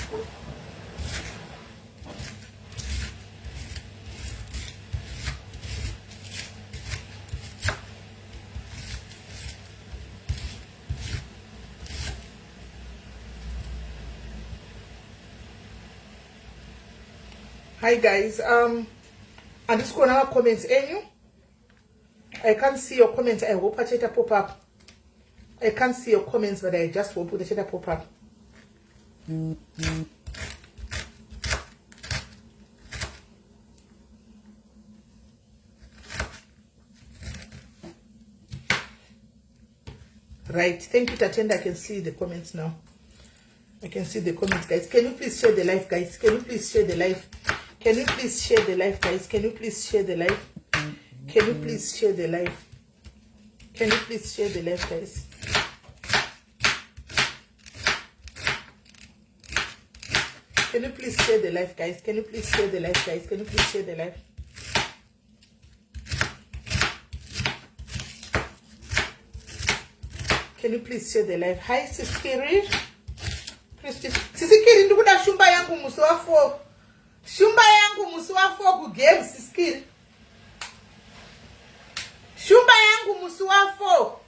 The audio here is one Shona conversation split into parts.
Hi guys, I'm just going to comments. I can't see your comments. I hope a chat pop up. I can't see your comments, but I just hope the chat pop up. Right, thank you, Tatenda. I can see the comments now. I can see the comments, guys. Can you please share the live, guys? Can you please share the live? Can you please share the live, guys? Can you please share the live? Can you please share the live? Can you please share the live, guys? Can you please share the live, guys? Can you please share the live, guys? Can you please share the live? Can you please share the live? Hi, Siskiri. Siskiri, ndukuda shumba yangu muswafo. Shumba yangu muswafo ku game, Siskiri. Shumba yangu muswafo.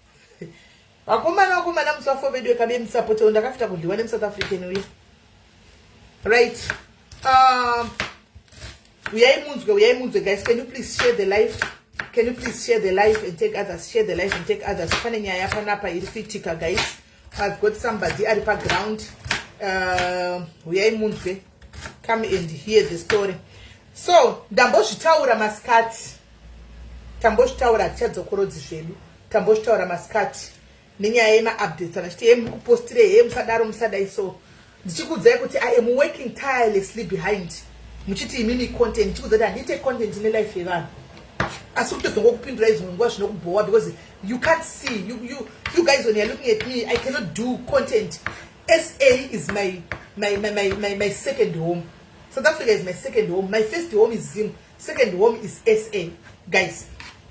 Wakumana muswafo video kabe msapote undakafita kudiwane South African we. Right. We are imunzwe, guys. Can you please share the live? Can you please share the live and take others? Share the live and take others. Guys. I've got somebody at the background. We are imunzwe. Come and hear the story. So, Dambosh Taura Mascat. Tambosh Taura Chadzokorozi Shelu. Tambosh Taura Mascat. Ninya ema updates. Anashti emu kupostire emu sadaro msadai so. I am working tirelessly behind. Muchiti mini content. That I need content in the life here. As soon as you walk in because you can't see. You guys when you're looking at me, I cannot do content. SA is my second home. South Africa is my second home. My first home is Zim. Second home is SA. Guys,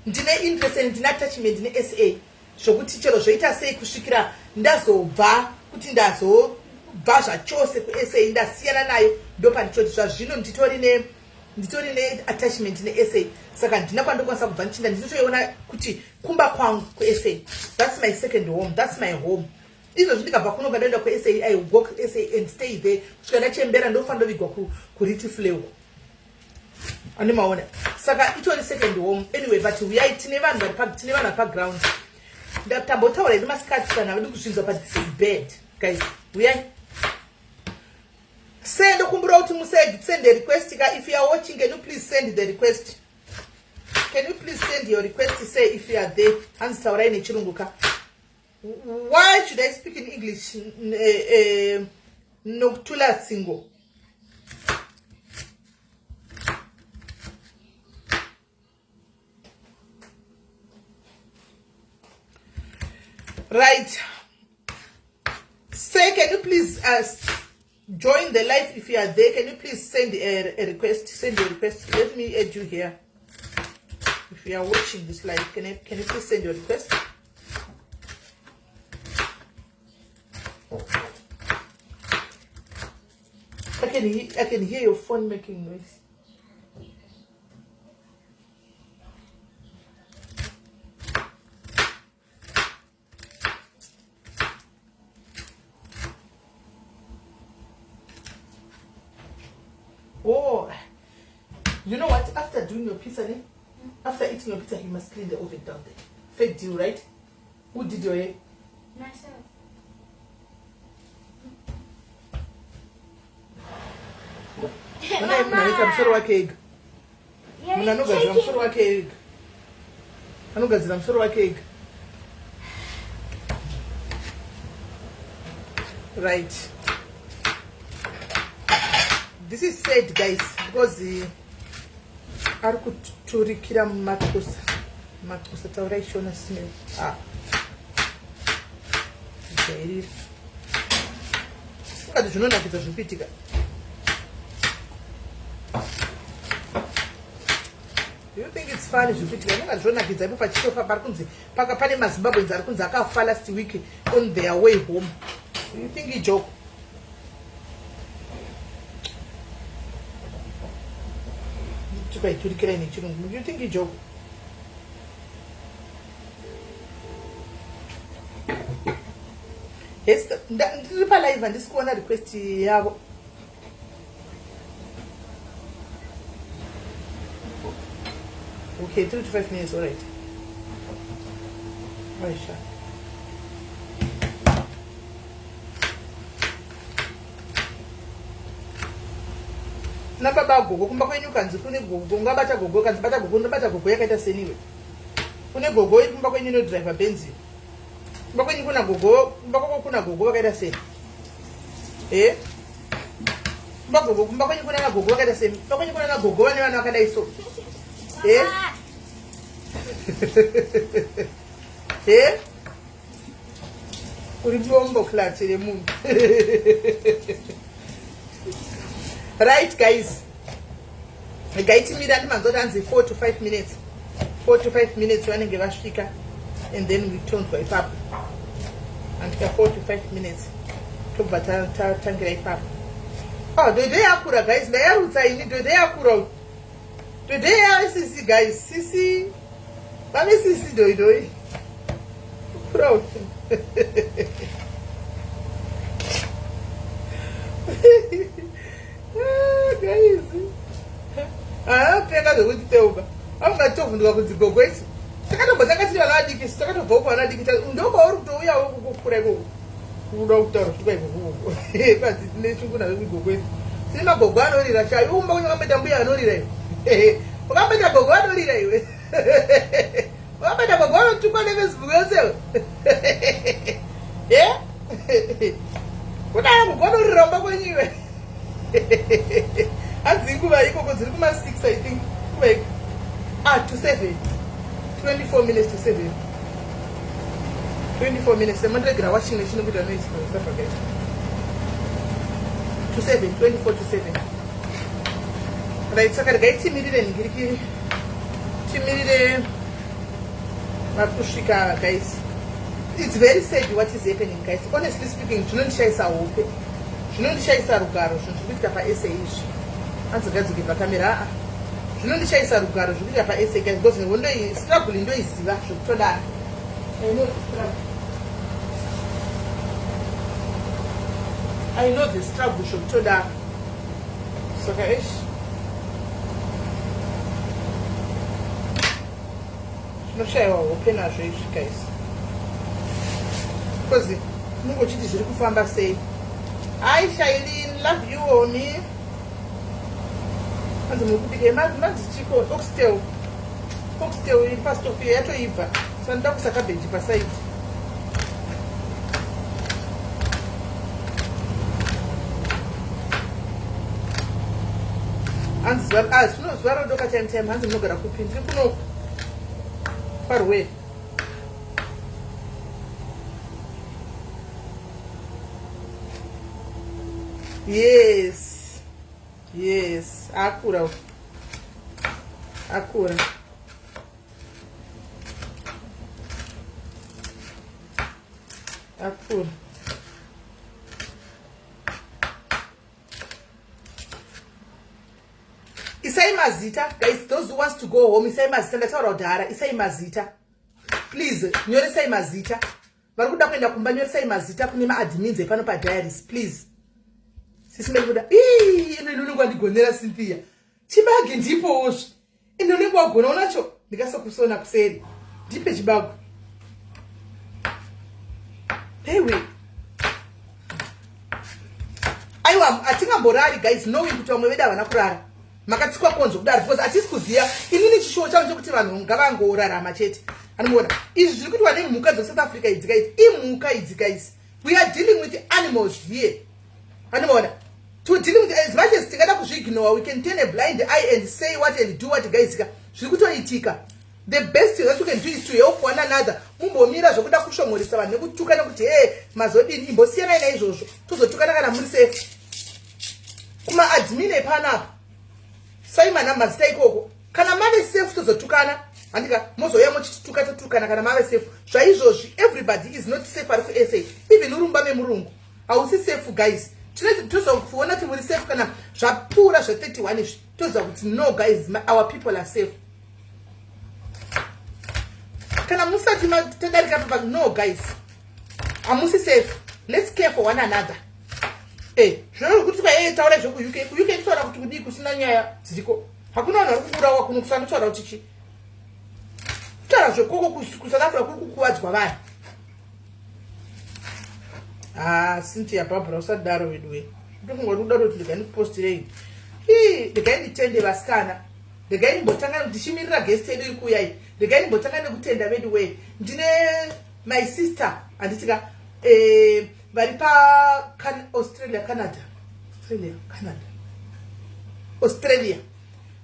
ndine interest in attachment in SA. Shoguti chelo shoita say kushikira ndazo ba kuti ndazo basha chose ku SA ndasiyana nayo ndopa ndichodiswa zvino nditori ne attachment ne SA. Saka ndinakwandokonsa kubva ndichinda ndinotoiona kuti kumba kwangu ku SA. That's my second home. That's my home. Izo zvindikabva kuno kadaenda ku SA, I will go to SA and stay there. Kusvika chembera ndofanda vigwa ku Riti Flew. Ani maona. Saka itori second home. Anyway, but we are tine vanhu background. Ndatambotaura ine maskati kana vadi kuzvinzwa but this is bad. Guys, we are send kumbura uti send the request. If you are watching, can you please send the request? Can you please send your request to say if you are there? Answer in Chirunguka. Why should I speak in English? Noctula single. Right. Say, can you please join the live if you are there? Can you please send a request? Send a request. Let me add you here. If you are watching this live, can you please send your request? I can hear your phone making noise. Oh, you know what? After doing your pizza, after eating your pizza, you must clean the oven down there. Fake deal, right? Who did your hair? Myself. I'm sorry, what cake? I'm sorry, what cake? I'm sorry, what cake? Right. This is sad, guys, because the Arkuturikira Makusa Tauration smell. Okay. What do you know that it's a repeating? Do you think it's funny to repeat? I'm not sure that it's a bit of a chicken for Parkunzi. Pakapani Masbabins are Kunzaka last week on their way home. Do you think he joke? tipaiturikira ine chirungu. You think ijoke? Yes, ndiri palive handisi kuona request yavo. Okay, 3 to 5 minutes, all right. Aisha. Nababa gogo kumba kwenyu kanzi kune gogo ngabata gogo kanzi bata gogo yakaita seniwe. Kune gogo kumba kwenyu no driver Benzi. Kumba kwenyu kuna gogo, kumba kuna gogo wakaita seni. Kumba kwenyu kuna na gogo wakaita seni. Kumba kwenyu kuna na gogo wani wana wakada iso. Uribombo klati le mungu. Right, guys. I got me that man 4 to 5 minutes. 4 to 5 minutes when I give a shika, and then we turn to a pub. And 4 to 5 minutes to batter tangle pub. Oh, do they akura guys? They are outside. Do they akura? Do they are sisi guys? Sisi. Mami sisi doi. Proud. Guys, pega do kuteuka. Anga tofunduka kudzigogo isi. Takatobva takatira ladiki, takatobva uko ladiki. Ndoko uri kutouya ukukura iko. Kuda kutaura zvika iko. Basi nechungu nazo kugogo isi. Sina gogo anorira chayo. Umba kunyambeta mbuya anorira iwe. Ukambeta gogo anorira iwe. Ukambeta gogo anotukwa neFacebook yose. Kudai gogo anorira umba kwenyiwe. Azinguva ikoko dziri kuma 6 I think. Wait. To 7. 24 minutes to 7. 24 minutes. I'm regular watching the chinobuta noise for stuff again. To 7. 24 to 7. Right, so I got timidity and giriki. Timidity. Mapushika, guys. It's very sad what is happening, guys. Honestly speaking, tunondishaisa hope. Tunondishaisa rugaro, zvinoita pa essay izvi. Anzogadzike pa camera. Tunondishaisa rugaro, zvinoita pa essay guys, because hondo iyi struggle ndoiziva zvokutodana. I know the struggle zvokutodana. So guys, zvinoshaiwa hope nazvo izvi guys. Because mungochiti zviri kufamba sei. Hi Shailene, love you homie. Anzi mukubike manzi chiko oxtail iri pastofu yatoibva. So ndakusa cabbage paside. Anzi zuva rodoka time hanzi munogara kupi ndiri kuno parway. Yes, akura. Isai mazita, guys, those who wants to go home, isai mazita, ndataura kudhara, isai mazita. Please, nyoresai mazita. Vari kuda kuenda kumba, nyoresai mazita kune ma-admins epano pa-diaries, please. Sisimekuda, inonengwa ndigonera Cynthia. Chibage ndipo osvi. Inonengwa wagona unacho, ndikasokusona kuseri. Ndipe chibago. Pewe. Aiwa, atingamborari guys, knowing kuti vamwe vedu havana kurara. Makatsikwa konzo kudaro, because hatisi kuziya. Inini chishuwo changu chokuti vanhu ngavangorarama chete. Anoona, izvi zviri kuitwa nemhuka dzeSouth Africa idzi guys. Imhuka idzi guys. We are dealing with animals here. Anoona. To deal with as much as tingada kuzviignore, we can turn a blind eye and say what and do what guys. Zviri kutoitika. The best that you can do is to help one another. Mumbomira zvokuda kushomoresa vanhu nekutukana kuti mazodini imbosiyana naizvozvo. Tozotukana kana muri safe. Kuma admin epanapa. Saimana mazita ikoko. Kana mave safe tozotukana. Andika mozoya mochitutukana kana mave safe. Zvaizvozvi everybody is not safe ari kuSA. Even urumba memurungu. Hausi safe guys. Tozokuona kuti muri safe kana zvapfuura taura zve 31 izvi toziva kuti no guys, our people are safe. Kana musati tadarika papa, no guys, amusi safe. Let's care for one another. Zvino kuti kwa taura zve ku UK taura kuti kudi kusina nyaya dziriko. Hakuna vanhu vari kukurawa kuno kusanotaura kuti chi. Taura zve koko ku South Africa kuri kukuwadzwa vanhu. Cynthia Barbara usadaro wedwe. Ndokungori kudaro kuti ndikani postirei. Ndikani tende vasikana. Ndikani mbotanga ndichimirira guest yedu ikuya iyi. Ndikani mbotanga nekutenda wedwe. Ndine my sister anditika vari pa Australia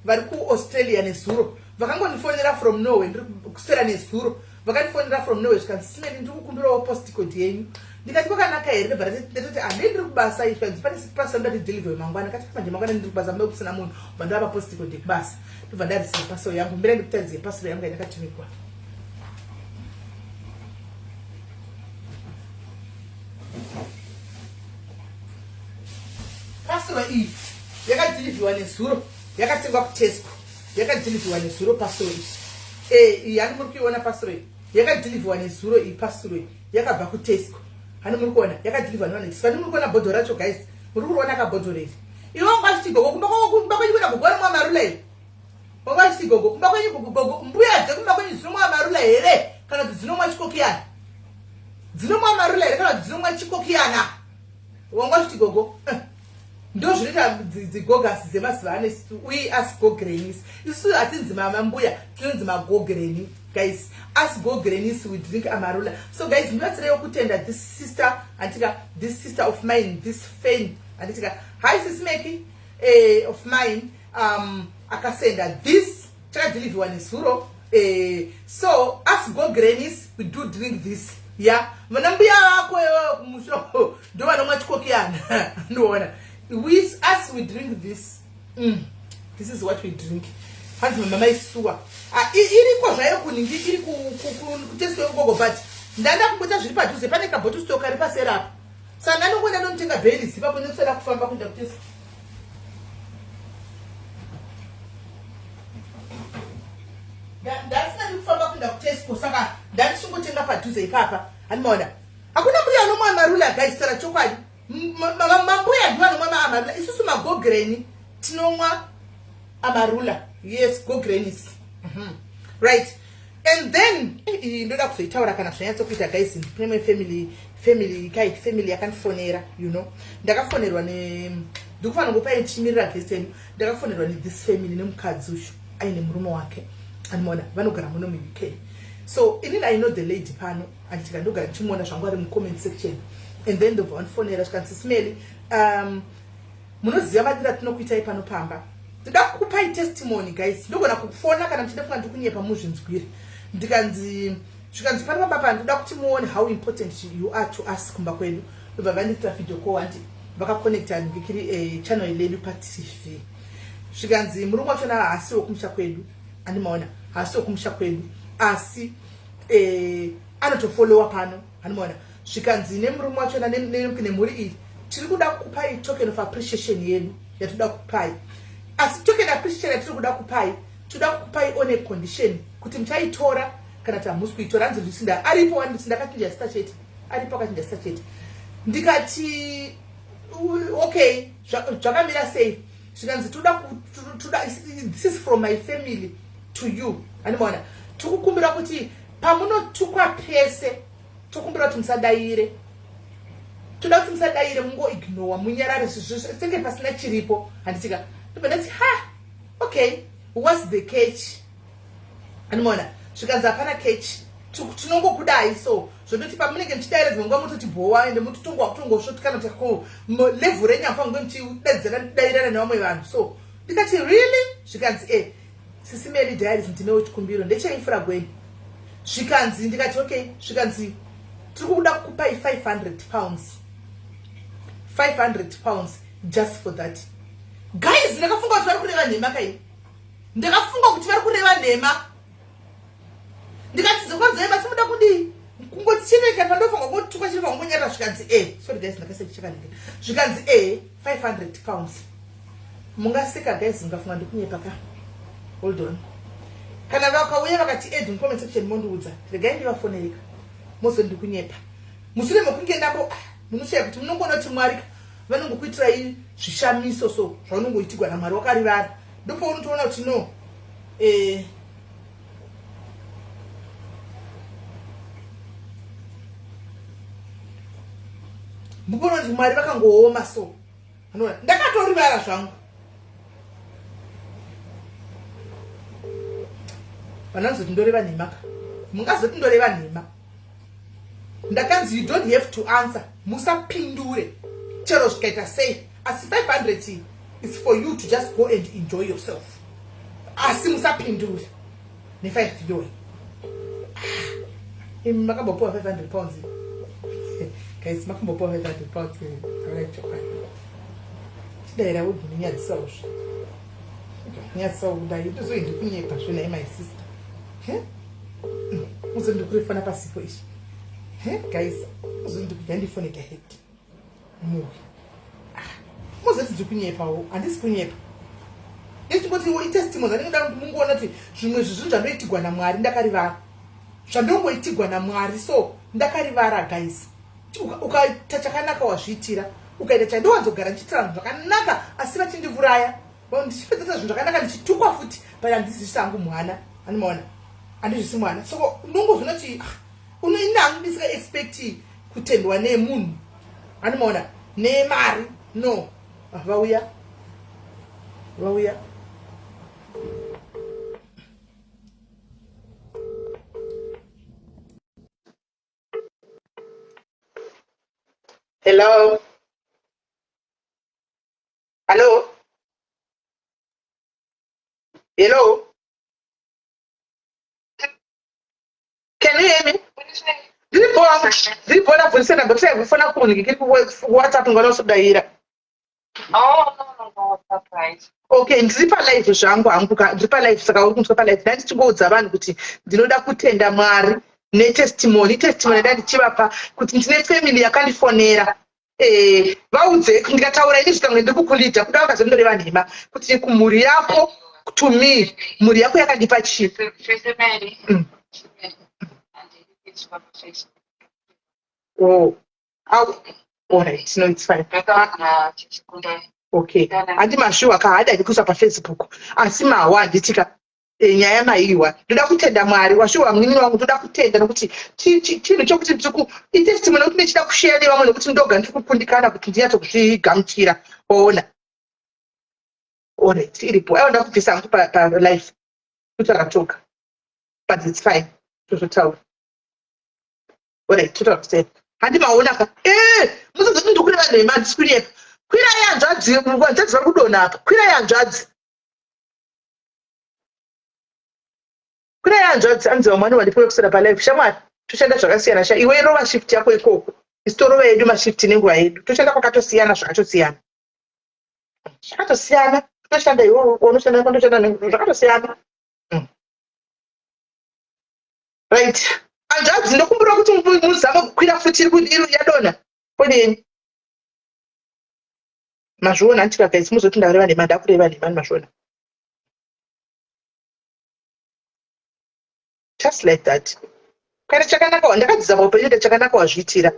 vari ku Australia nezuro vakangondifonera from Norway ndiri kusera nezuro vakandifonera from Norway zvikanzi Simeni ndiri kukumbirawo postcode yenyu ndikati kwakanaka here ndibva ndati handei ndiri kubasa izvi kanzi pane pasi ndati delivery mangwana kati manje mangwana ndiri kubasa mbe kusina munhu bva ndava postcode yekubasa ndibva ndarisira pasoro yangu mbere ndikutadzire pasoro yangu yandakatumikwa. Pasoro iyi yakadhilivhiwa nezuro yakatengwa kuTesco yakadhilivhiwa nezuro pasoro iyi hani muri kuiona pasoro iyi yakadhilivhiwa nezuro iyi pasoro iyi yakabva kuTesco hani muri kuona yakadhilivhiwa nevanhu hani muri kuona bhodhoro racho guys muri kuona kabhodhoro iri iwe wangwachitigogo kumba kwenyu kuna gogo rimwe amarula here wangwachitigogo kumba kwenyu gogo mbuya dzekumba kwenyu dzinomwa amarula here kana kuti dzinomwa chikokiyana dzinomwa amarula here kana kuti dzinomwa chikokiyana wangwachitigogo ndo zvinoita dzigogasi dzemazuva ano we as gogrenis isu hatinzi mamambuya tinonzi magogreni guys. As gogrenis we drink amarula. So guys, ndibatsireyo kutenda this sister antika this sister of mine this fan antika hi sisimeki of mine akasenda this chakadhilivhiwa nezuro so as gogrenis we do drink this yeah. Vanambuya vako kumusho ndo vanomwa chikokiyana ndoona. We drink this. This is what we drink. Hanzi mama isuwa. Iriko zvayo kuningi iri kuteswe gogo but ndanda kumbuta zviri padhuze pane kabhotu stock ari pasera apa. Saka ndinongona ndinotenga Baileys ipapo ndinotsera kufamba kuenda kuteswa. Ndasina ndikufamba kuenda kuteswa saka ndandichingotenga padhuze ipapa. Hanimaona. Hakuna mbuya anomwa amarula guys sara chokwadi. Mambuya ndiwo anomwa amarula. Isusu magogreni tinomwa amarula. Yes, gogrenis. Right. And then ndoda kuzoitaura kana zvanyatso kuita guys prime family yakandifonera you know. Ndakafonerwa ndikufana ngopa ichimirira guest yenyu. Ndakafonerwa this family nemukadzi ushu aine murume wake. Animona vanogara muno mu UK. So I know the lady pano and tikandogara chimuona zvangu ari mu comment section. And then the one phone era skansi smell munoziva madira tinokuitai pano pamba. Ndida kukupai testimony guys. Ndogona kufona kana mchidafunga ndikunyepa muzvinzwiri. Ndikanzi pano pamba ndida kuti muone how important you are to us kumba kwenu. Ndobva vandita video call andi vakaconnecta ngikiri channel ledu pa TV. Zvikanzi murume wachona haasi wokumusha kwedu. Animaona haasi wokumusha kwedu. Asi anotofollowa pano. Animaona zvikanzi nemurume wachona nemhuri iyi tiri kuda kukupai token of appreciation yenu yatoda kukupai. Asi token appreciation yatiri kuda kukupai toda kukupai on a condition kuti muchaitora kana kuti hamusi kuitora. Hanzi Lucinda aripo wanditi ndakachinja sita chete aripo akachinja sita chete ndikati okay zvakamira sei. Zvikanzi toda this is from my family to you. Animaona tikukumbira kuti pamunotukwa pese tokumbira kuti musadaire. Toda kuti musadaire mungo ignore munyarare senge pasina chiripo. Handitika ndati okay what's the catch. Animaona zvikanzi hapana catch tinongokudai so zvondoti pamunenge muchidaira dzimwe mutoti bhowa ende mutotongosvotikana kuti level renyafa ngwe muchidaidzana nevamwe vanhu. So ndikati really zvikanzi Sisimeli Diaries ndinewo chikumbiro ndechaifura gweni. Zvikanzi ndikati okay zvikanzi tiri kuda kukupai 500 pounds. 500 pounds just for that. Guys, ndakafunga kuti vari kureva nhema kai. Ndakafunga kuti vari kureva nhema. Ndikati zokwanzema simuda kudii. Kungotichireka pandofunga kuti tukwa chiri pangonyara zvikanzi sorry guys ndakasekucheka ndike. Zvikanzi 500 pounds. mungaseka guys ngafunga ndikunyepa ka. Hold on. Kana vakauya vakati add comment section mondiudza regai ndivafoneka mozo ndikunyepa mushure mekunge ndambo munosheya kuti munongona kuti mwari vanongokuitirai zvishamiso so zvaunongoitigwa naMwari wakarivara ndipo unotoona kuti no mubono kuti Mwari vakangooma so anoona ndakatorivara zvangu vananzoti ndoreva nhema ka mungazoti ndoreva nhema ndakanzi you don't have to answer musapindure chero zvikaita sei asi 500 is for you to just go and enjoy yourself asi musapindure ne5 yoy makambopiwa 500 pounds guys makambopiwa 500 pounds chidaira udhuni nyadzisawozvo nyadzisawudai tozoindi kunyepa zvonai my sister uzondikurifana pasipo ishi guys uzondikuja ndifoneka head muvi muzoti ndikunyepawo handisi kunyepa nechingoti itestimony andinoda kuti mungoona kuti zvimwe zvinhu zvandoitigwa naMwari ndakarivara zvandongoitigwa naMwari so ndakarivara guys ukaita chakanaka wazviitira ukaita chandowanzogara ndichiitira zvinhu zvakanaka asi vachindiuraya ndichipedzesa zvinhu zvakanaka ndichitukwa futi but handizvisi angu mwana anomaona handizvisi mwana so unongozvinoti unoinangu ndisinga expect kutendwa nemunhu anomaona nemari no vauya hello can you hear me ndibona vunisena ngokuthi ngifuna kunikike ku WhatsApp ngalosodaira no, that's right. Okay, ndiripa live zvangu hangu ndiripa live saka uri kunzwa live ndandichigodza vanhu kuti ndinoda kutenda Mwari netestimony ndandichivapa kuti ndine family yakandifonera vaudze ndikataura ini zvikange ndiri kukulidha kuda vakazondoreva nhema kuti kumhuri yako to me mhuri yako yakandipa chii oh all right no it's fine okay handi mashuwa kahada ndikusa paFacebook asi mawa handitika nyaya maiwa ndoda kutenda Mwari washuwa mwini wangu ndoda kutenda nokuti chinhu chokuti ndiriku itestimony kuti ndichida kushare nevamwe nokuti ndoga ndiri kukundikana kuti ndinyatsokuchigamuchira waona all right iripo aionda kubvisa hangu palife kuti akatoka but it's fine tozotaura all right totaura kusema handi maona ka muzozoti ndikureva nhema ndisikunyepa kwirai hanzvadzi vanzadzi vari kudonha apa kwirai hanzvadzi anzi vamwani vandipoe kusera palive shamwari toshanda zvakasiyana sha iwe rova shift yako ikoko isi torova yedu mashift nenguva yedu toshanda kwakatosiyana zvakatosiyana toshanda iwe unoshanda kwandoshanda zvakatosiyana right hanzvadzi ndokumbura kuti muzama kukwira futi iri yadonha kodini mazviona handikagaisi muzoti ndareva nhema ndakureva nhema mazviona just like that ukaita chakanaka ndakadzisa paupenyu ukaita chakanaka wazviitira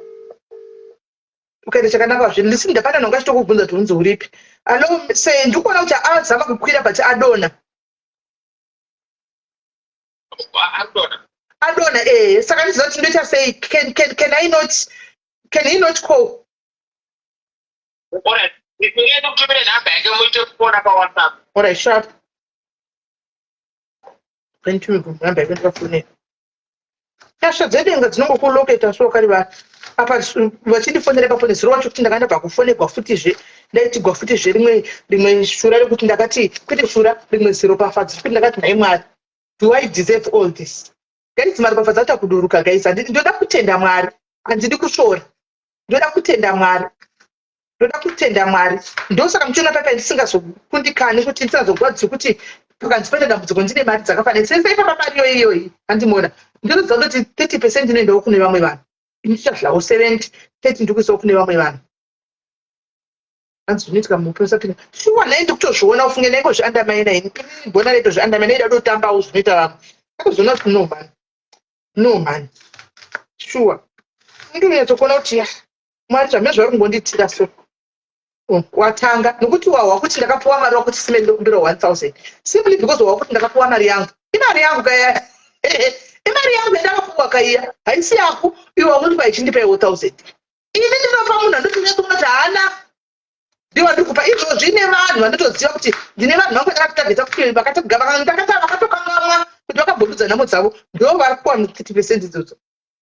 ukaita chakanaka wazviitira ndisi ndapana nhonga chitokubvunza kuti unzi uripi alo sei ndikuona kuti azama kukwira but adonha saka ndiziva kuti ndoita sei can he not call Alright, ndikuenda kutumira nhamba yake muite kuona paWhatsApp. Alright, sharp. Pentumi nhamba yake ndikafonera. Nyasha dzedenga dzinongokuloketa so kari apa vachindifonera pafonesi rowacho kuti ndakaenda pakufonerwa futizve ndaitigwa futizve rimwe shura rekuti ndakati kwete shura rimwe zero pafadzi kuti ndakati nhai Mwari do I deserve all this guys mari pafadzi ata kuduruka guys ndoda kutenda Mwari handidi kushora ndoda kutenda Mwari ndosaka muchiona papa ndisingazokundikani kuti ndisingazogwadzisi kuti pakanzipata dambudziko ndine mari dzakafanira sese papapariyo iyoyi handimona ndinoziva kuti 30% inoendawo kune vamwe vanhu inichitazvawo 70 30 ndikuisawo kune vamwe vanhu anzi zvinoitika muprofesa kini shuwa naye ndikutozviona ufunge naingo zviandamaina ini mbona naito zviandamaina ida kutotambawo zvinoita vamwe akazoona kuti no man shuwa ndinonyatsokuona kuti ya mwari zvamene zvari kungonditira so watanga nokuti wakuti ndakapiwa mari wakuti simeni ndokumbira 1000 simply because wakuti ndakapiwa mari yangu imari yangu kaya imari yangu yandakapiwa kaiya haisi yako iwe wakuti paichindipawo 1000 ini ndinopa munhu andotinyatsoona kuti haana ndiwa ndikupa izvozvi ine vanhu vandotoziva kuti ndine vanhu vangu ndakatageta kuti vakatokangamwa kuti vakabhubhudza nhamo dzavo ndo vari kuwana 30% idzodzo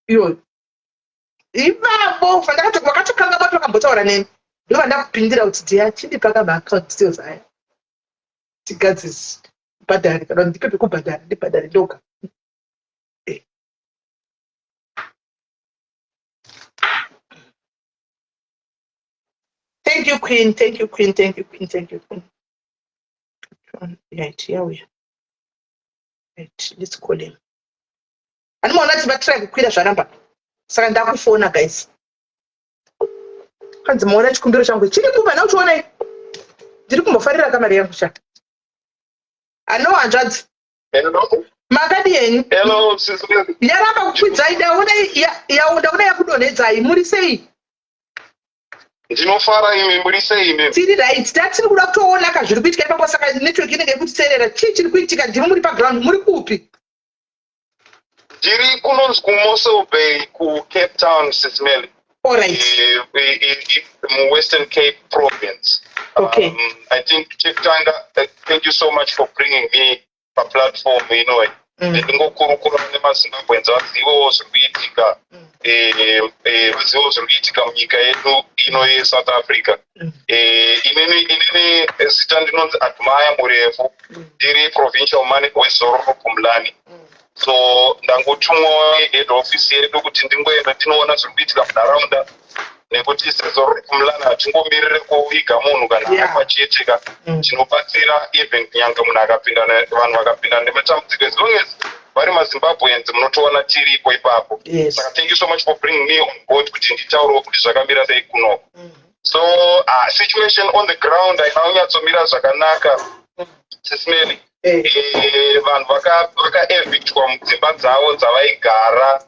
iyoyo ivavo vakatokangamwa vakambotaura neni ndo vandakupindira kuti ndiya chindipaka maacount details aya tigadzisi bhadhari kana ndipe pekubhadhara ndibhadhari ndoga Thank you, Queen. Thank you, Queen. Thank you, Queen. Thank you, Queen. Right, here we are. Right, let's call him. And more let's try to quit a number. Saka phone, guys. Kanzi muona chikumbiro changu chiri kumba na uchiona ndiri kumbofarira kamari yangu cha ano hanzvadzi makadi yenyu hello sisi yaramba kukwidza ndaona yakudonhedzai muri sei ndinofara imi muri sei imi tiri right tatiri kuda kutoona kazviri kuitika ipapo saka network inenge ikutitserera chii chiri kuitika ndiri muri paground muri kupi ndiri kunonzi kuMossel Bay kuCape Town sisimeli. All right. Western Cape province. Okay. I think Chiptanga, thank you so much for bringing me a platform, you know. Ndingokurukura neMazimbabwe vazivo zvikuitika vazivo zvikuitika munyika yedu ino yeSouth Africa. Inini zita ndinonzi Admire Murefu ndiri provincial manager weZororo Pumlani. So ndangotumwa head office yedu kuti ndingoenda ndinoona zvikuitika munharaunda nekuti seZororo Pumlani hatingomirire kuviga munhu kana akachiitika tinobatsira even kunyange munhu akapinda vanhu vakapinda nematambudziko as long as vari maZimbabweans munotoona tiripo ipapo. Saka thank you so much for bringing me on board kuti nditaurewo kuti zvakamira sei kunoko. So situation on the ground ainonyatsomira zvakanaka sisimeli. Vanhu vakaevictwa mudzimba dzavo dzavaigara,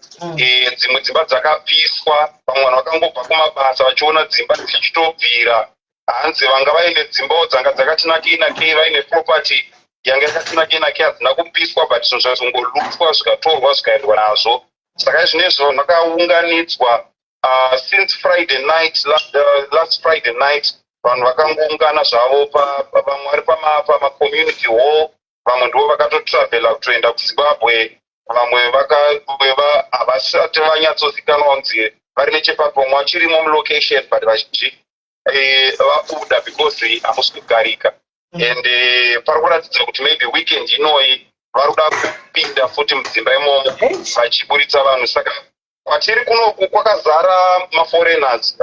dzimwe dzimba dzakapiswa, vamwe vanhu vakangobva kumabasa vachiona dzimba dzichitobvira. Hanzi vanga vaine dzimbawo dzanga dzakatinakei vaine property yanga yakatinakei hadzina kupiswa but zvinhu zvazongolutwa zvikatorwa zvikaendwa nazvo. Saka zvinezvi vanhu vakaunganidzwa since Friday night, last Friday night vanhu vakangoungana zvavo vamwe vari pama-community hall, vamwe ndivo vakatotravela kutoenda kuZimbabwe, vamwe havasati vanyatsozikanwa kunzi vari nechepapo vamwe vachirimo mulocation but vazhinji vabuda because hamusi kugarika. And pari kuratidza kuti maybe weekend inoi vari kuda kupinda futi mudzimba imomo vachiburitsa vanhu. Saka kwatiri kunoku kwakazara maforeigners,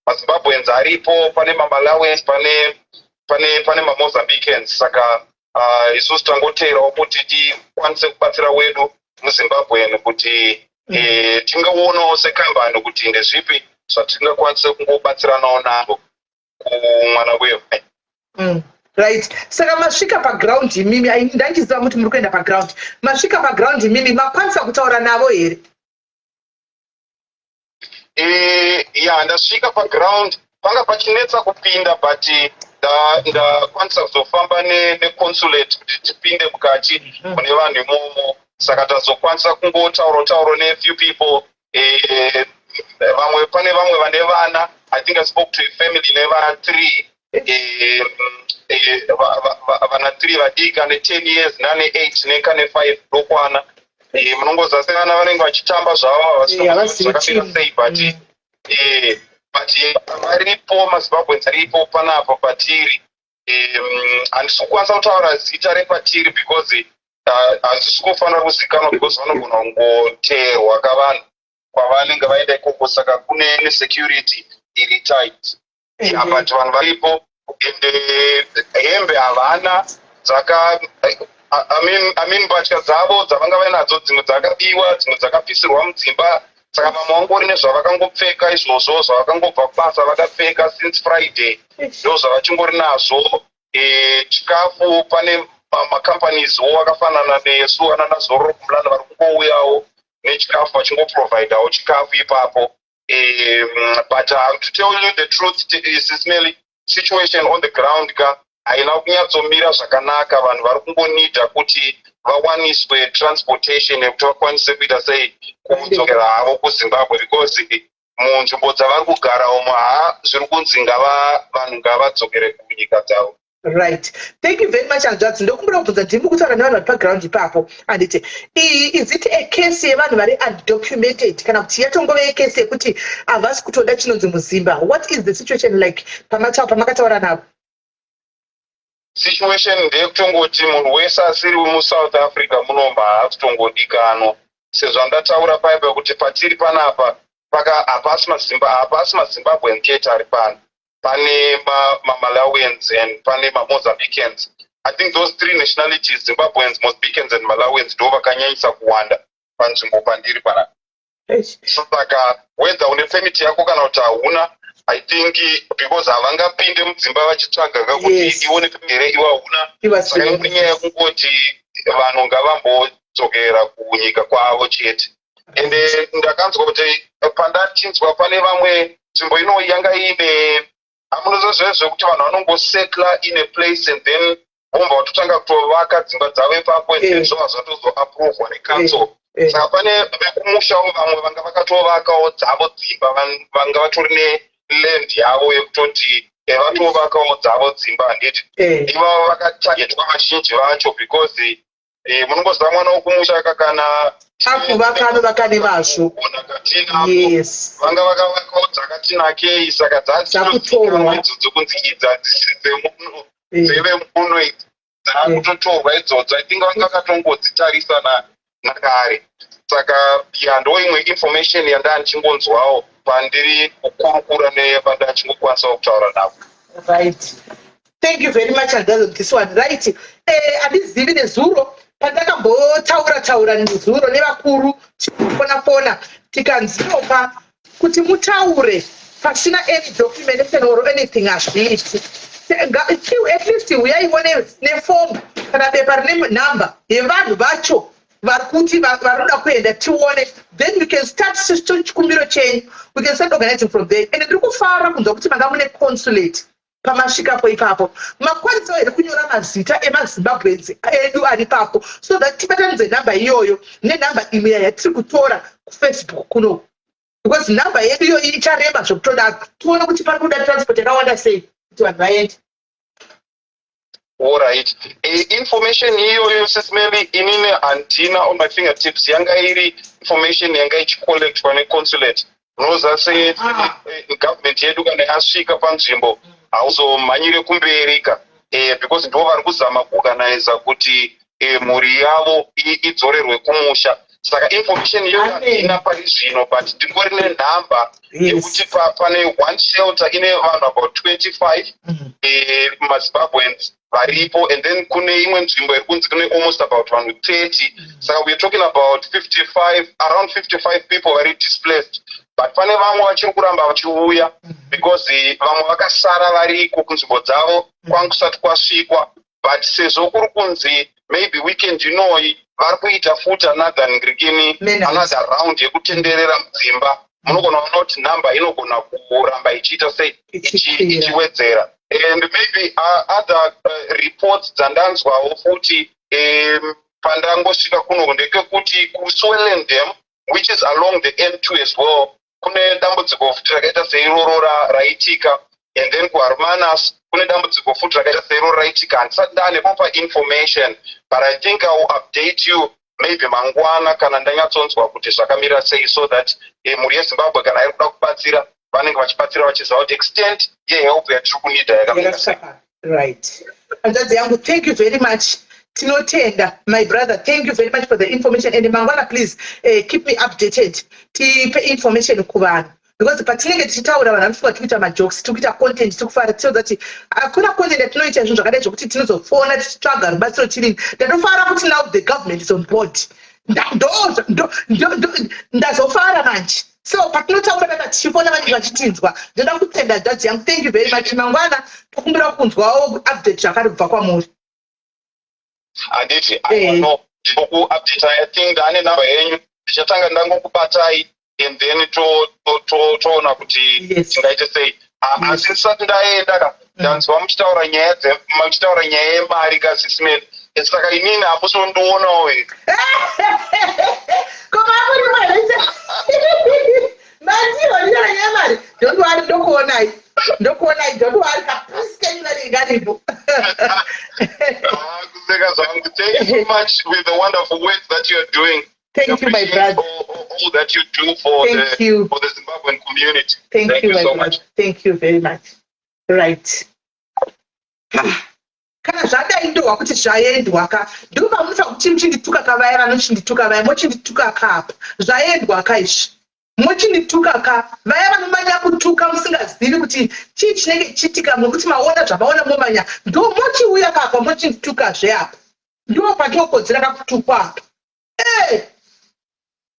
maZimbabweans aripo, pane maMalawians, pane maMozambicans. Saka isusu tangoteerawo kuti tikwanise kubatsira wedu muZimbabwe kuti tingaonawo sekambani kuti ndezvipi zvatingakwanise kungobatsiranawo navo kumwana wedu. Right. Saka masvika paground imimi ndandiziva kuti muri kuenda paground. Masvika paground imimi makwanisa kutaura navo here? Ndasvika paground panga pachinetsa kupinda but ndakwanisa kuzofamba neconsulate kuti tipinde mukati mune vanhu imomo. Saka tazokwanisa kungotauro nefew people. Pane vamwe vane vana. I think I spoke to a family nevana 3. Vana 3 vadiki ane 10 years nane 8 nekane 5 dokwana. Munongoza sevana vanenge vachitamba zvavo zvakapira sei but varipo maZimbabweans aripo panapa patiri. Handisi kukwanisa kutaura zita repatiri because hazvisi kufanira kuzikanwa because vanogona kungoteerwa kavanhu kwavanenge vaenda ikoko. Saka kune nesecurity iri tight. But vanhu varipo ende hembe havana mbatya dzavo dzavanga vainadzo dzimwe dzakabiwa dzimwe dzakapisirwa mudzimba saka vamwe vangori nezvavakangopfeka izvozvo zvavakangobva kubasa vakapfeka since Friday ndo zvavachingori nazvo. Chikafu pane macompanieswo akafanana nesu ana Nazororo kumulanda vari kungouyawo nechikafu vachingoprovidawo chikafu ipapo. But to tell you the truth, Sismeli, situation on the ground haina kunyatsomira zvakanaka. Vanhu vari kungonida kuti vawaniswe transportation yekuti vakwanise kuita sei kudzokera havo kuZimbabwe, because munzvimbo dzavari kugara umo zviri kunzi vanhu ngavadzokere kunyika dzavo. Right. Thank you very much, Andrati. Ndokumbura kubvunza ndimi kutaura nevanhu vari paground ipapo anditi is it a case yevanhu vari undocumented kana kuti yatongove case yekuti havasi kutoda chinonzi muzimba? What is the situation like pamakataura navo? Situation ndeyekutongoti munhu wese asiri muSouth Africa munomba haatongodikanwa. Sezvo ndataura paipa kuti patiri panapa hapasi maZimbabwean chete ari pano. Pane Malawians and pane Mozambicans. I think those three nationalities, Zimbabweans, Mozambicans and Malawians, ndo vakanyanyisa kuwanda panzvimbo pandiri pana. Saka whether une permit yako kana kuti hauna, I think because havangapinde mudzimba vachitsvaga kuti ione pemere iwe hauna. Saka inyaya yekungoti vanhu ngavambodzokera kunyika kwavo chete. Ende ndakanzwa kuti pandachinzwa pane vamwe nzvimbo ino yanga ine hamunozozvezve kuti vanhu vanongosetla in a place and then vomba vatotanga kutovaka dzimba dzavo ipapo and then zvova zvatozoaprovwa necouncil. Saka pane vekumushawo vamwe vanga vakatovakawo dzavo dzimba, vanga vatori neland yavo yekutoti vatovakawo dzavo dzimba handiti ivavo vakatargetwa vazhinji vacho because munongoziva mwana wokumusha kakana akuvaka nevazvo vanga vakavakawo dzakatinakei, saka dzadzinozikanwa idzodzo kunzi idzadzisi dzevemuno dzakutotorwa idzodzo. I think vanga vakatongodzitarisa nakare. Saka ndo imwe information yandanichingonzwawo pandiri kukurukura nepandachingokwanisa kutaura navo. Right. Thank you very much, Andrati, this one. Right. Handizivi nezuro pandakambotaura nezuro nevakuru tichifona tikanzinopa kuti mutaure pasina any documentation or anything hazviiti. At least uyaiwo nefomu kana bepa rine nhamba yevanhu vacho vari kuti varikuda kuenda tione, then we can start chikumbiro chenyu, we can start organizing from there. And ndiri kufara kunzwa kuti manga mune consulate pamasvikapo ipapo makwanisawo here kunyora mazita emaZimbabweans edu ari papo, so that tibatanidze nhamba iyoyo nenhamba imwe yatiri kutora kuFacebook kuno, because nhamba yedu iyo ichareba zvokutoda tione kuti pari kuda transport yakawanda sei kuti vanhu vaende. All right. Information iyoyo Sismeli inini handina on my fingertips. Yanga iri information yanga ichicollectwa neconsulate. Unoziva sei government yedu kana yasvika panzvimbo hauzomhanyire kumbereka because ndo vari kuzama kuorganiza kuti mhuri yavo idzorerwe kumusha. Saka information iyoyo handina pari zvino, but ndingori nenhamba yekuti pane one shelter ine vanhu about 25 maZimbabweans varipo, and then kune imwe nzvimbo iri kunzi kune almost about vanhu 30. Saka we're talking about around 55 people vari displaced. But pane vamwe vachiri kuramba vachiuya because vamwe vakasara variko kunzvimbo dzavo kwanga kusati kwasvikwa. But sezvo kuri kunzi maybe weekend inoyi vari kuita futi another round yekutenderera mudzimba, munogona kuona kuti nhamba inogona kuramba ichiita sei ichiwedzera. And maybe other reports dzandanzwawo futi pandangosvika kuno ndekekuti kuSwellendam, which is along the M2 as well, kune dambudziko futi rakaita seiroro raitika, and then kuHermanus kune dambudziko futi rakaita seiroro raitika. Handisati ndane proper information, but I think I will update you maybe mangwana kana ndanyatsonzwa kuti zvakamira sei, so that mhuri yeZimbabwe kana iri kuda kubatsira vanenge vachibatsira vachiziva kuti extent yehelp yatiri kunida yakamira sei. Right. Hanzvadzi yangu, thank you very much. Tinotenda, my brother, thank you very much for the information. And mangwana, please keep me updated. Tipe information kuvanhu, because patinenge tichitaura vanhu vanofunga tikuita majokes, tikuita content, tikufara tichiudza kuti hakuna content yatinoita zvinhu zvakadai zvokuti tinozofona tichitsvaga rubatsiro chirini. Ndatofara kuti now the government is on board. ndazofara manje. So patinotaura kana tichifona vanenge vachitinzwa ndoda kutenda dadzi yangu. Thank you very much. Mangwana tokumbira kunzwawo update zvakari kubva kwamuri. Handiti ndinokuupdate. I think ndane namba yenyu ndichatanga ndangokubatai and then toona kuti tingaite sei. Asi ndisati ndaenda ndanzwa muchitaura nyaya yemari kazisimeni. Saka inini hamusi kundionawo here. Koma muri mari. Manziwa nyaya yemari. Don't worry, ndokuonai. Don't worry, kapuskeni varingaripo. Kuseka zvangu. Thank you so much with the wonderful work that you are doing. Thank you, my brother. All that you do for the Zimbabwean community. Thank you so much. Thank you very much. Right. Kana zvadaindohwa kuti zvaendwa ka ndopa munofa kuti muchindituka kavaya vanochindituka vaya mochindituka kapa zvaendwa ka izvi mochindituka ka vaya vanomanya kutuka musingazivi kuti chii chinenge chiitika nokuti maona zvamaona momanya ndo mochiuya kapa mochindituka zveapa ndo patinokodzera kakutukwa apa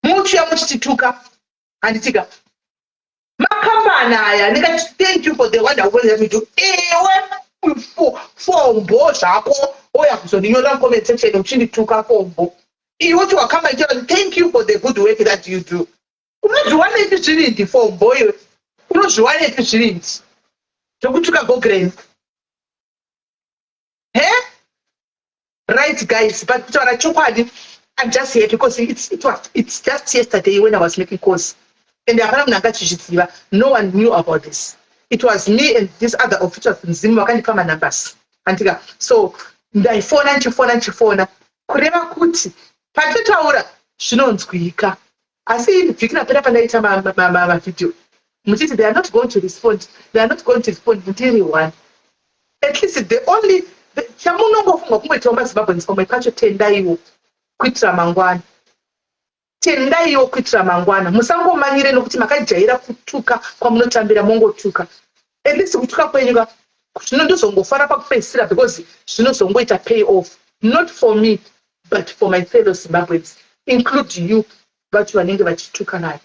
mochiuya muchitituka handitika makambani aya ndingati thank you for the wonderful that you do fombo zvako oya kuzondinyorera comment section uchindituka fombo iwe chiwakamba icheva thank you for the good work that you do. Unozviwanepi zvirindi fombo iwe unozviwanepi zvirindi zvokutuka gogreni right guys, but kutaura chokwadi I'm just here because it's just yesterday when I was making course and hapana munhu angachizviziva. No one knew about this. It was me and this other officials in Zimu vakandipa manumbers. Antika. So ndichifona kureva kuti patitaura zvinonzwika. Asi vhiki rapera pandaita mavideo muchiti they are not going to respond. They are not going to respond until one. At least the only chamunongofunga kumboitawo maZimbabweans pamwe pacho tendaiwo kuitira mangwana. Tendaiwo kuitira mangwana. Musangomanyire nokuti makajaira kutuka kwamunotambira mongotuka. At least kutuka kwenyu zvinondozongofara pakupedzisira because zvinozongoita pay off. Not for me, but for my fellow Zimbabweans, including you, vacho vanenge vachituka nayo.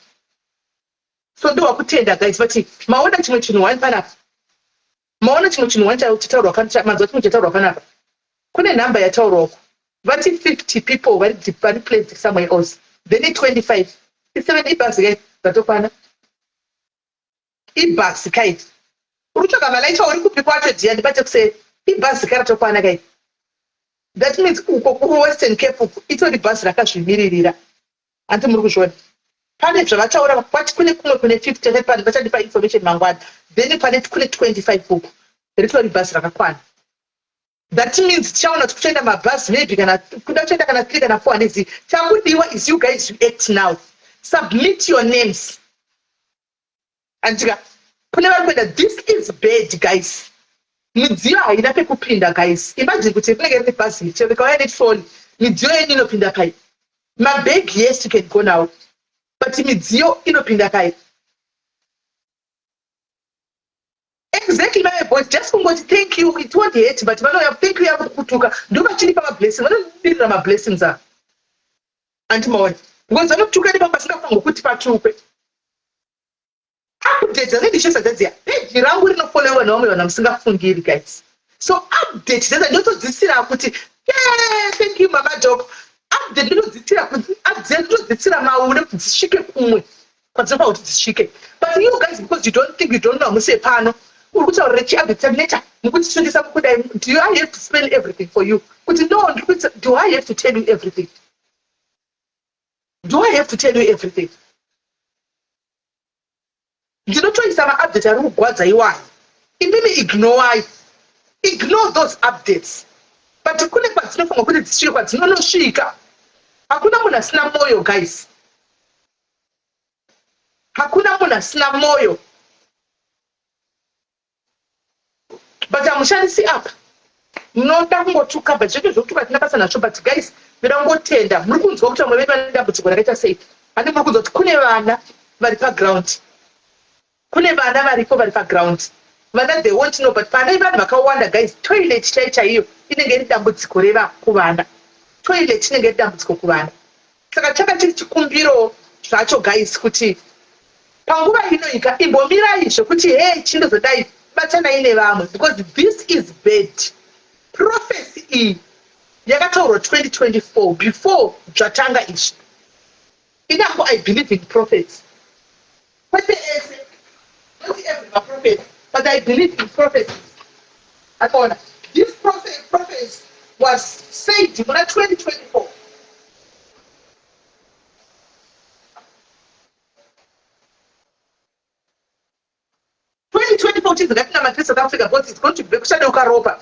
So ndowakutenda guys, but maona chimwe chinhu wani panapa. Maona chimwe chinhu wani chataurwa manzwa chimwe chataurwa panapa. Kune namba yataurwako. Vati 50 people vari placed somewhere else. They need 25. It's 7 ibhasi kai vatokwana. Ibhasi kai. Urutsvaga malaita uri kupi kwacho dziya ndibate kusei. Ibhasi kai ratokwana kai. That means uko kuWestern Cape uko itori bhasi rakazvimiririra. Anti muri kuzviona. Pane zvavataura kwati kune kumwe kune 50 pane vachandipa information mangwana. Then pane kune 25 uko. Ritori bhasi rakakwana. That means tichaona kuti kuchaenda mabhasi maybe kana kuda kuchaenda kana 3 kana 4 handizi. Changudiwa is you guys act now. Submit your names. Antika kune vari kuenda this is bad guys. Midziyo haina pekupinda guys. Imagine kuti rinenge rine bhazi chero rikauya netroli midziyo yenyu inopinda kai. Mabag yes you can go now, but midziyo inopinda kai. Exactly my boys, just kungoti thank you, it won't hurt, but vanouya thank you yavo kutuka ndo vachilipa mablessing, vanodirira mablessings avo. Andimaona because vanotuka nepa pasingafanirwi kuti patukwe. Update dzanendishesa dzadziya peji rangu rinofolewa nevamwe vanhu musingafungiri guys. So update dzedza ndotodzitsira kuti thank you mama dog. Update ndotodzitsira kuti ndotodzitsira maure kuti dzisvike kumwe kwadzinofanirwa kuti dzisvike. But you guys because you don't think you don't know muse pano uri kutaurira chiupdate nature mukutishundisa mukudai do I have to spell everything for you? Kuti no do I have to tell you everything? Do I have to tell you everything? Ndinotoisa maupdate ari kugwadza iwayo. Imimi ignore those updates. But kune kwadzinofanirwa kuti dzisvike kwadzinonosvika. Hakuna munhu asina moyo guys. Hakuna munhu asina moyo. But amushandisi apa. Munoda kungotuka but zvese zvokutuka tina basa nazvo but guys mirangotenda muri kunzwa kuti vamwe vedu vane dambudziko rakaita sei. Handi muri kunzwa kuti kune vana vari paground. Kune vana varipo vari paground. Vana they won't know but pane vanhu vakawanda guys toilet chaiyo inenge iri dambudziko reva kuvana. Toilet inenge iri dambudziko kuvana. saka chaka chiri chikumbiro zvacho guys kuti panguva inoika imbomirai zvekuti hey chindozodai batsanai nevamwe because this is bad. Prophecy iyi yakataurwa 2024 before zvatanga izvi. Inako I believe in prophets. Not every prophet, but I believe in prophecies. This prophet was said in 2024. South Africa, but it's going to be Ropa.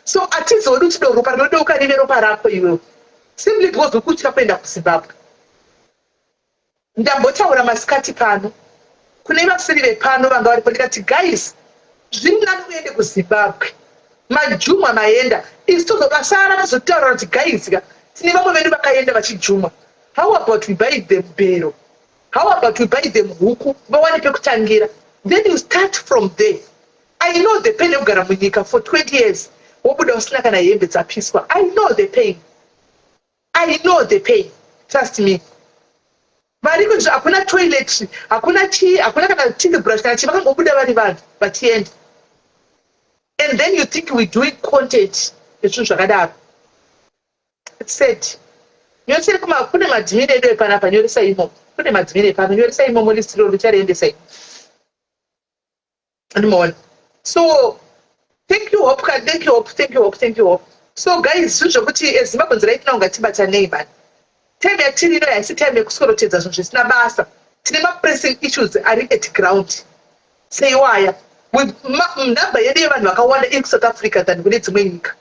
So at least we don't know Ropa, no can even Ropa you. Simply because we could happen to Zimbabwe. Ndambota ura maskati pano. Kunema kusiri pano vanga vari politikati guys. Zvimnani kuende kuZimbabwe. Majumwa maenda. Istozo basara kuzotaura kuti guys tine vamwe vedu vakaenda vachijumwa. How about we buy them bero? How about we buy them huku? Vawane pekutangira. Then you start from there. I know the pain of Garamunika for 20 years. I know the pain. I know the pain. Trust me. Mariko hakuna toilet, hakuna tea, hakuna kana toothbrush, kana chivaka ngobuda vari vanhu patiendi. And then you think we doing content ezvinhu zvakadaro. It's said. Nyotsere kuma kune madhimini edu epanapa nyoresa imo. Kune madhimini epano nyoresa imo muri stiro richaendesa imo. Unoona. So thank you hope, thank you hope, thank you hope, thank you hope. So guys, zvokuti eZimbabwe nzira itina ungatibatanei bani. Time yatiri ino haisi time yekusorotedza zvinhu zvisina basa. Tine ma-pressing issues ari at ground. Seiwaya. Namba yedu yevanhu vakawanda iri kuSouth Africa than kune dzimwe nyika.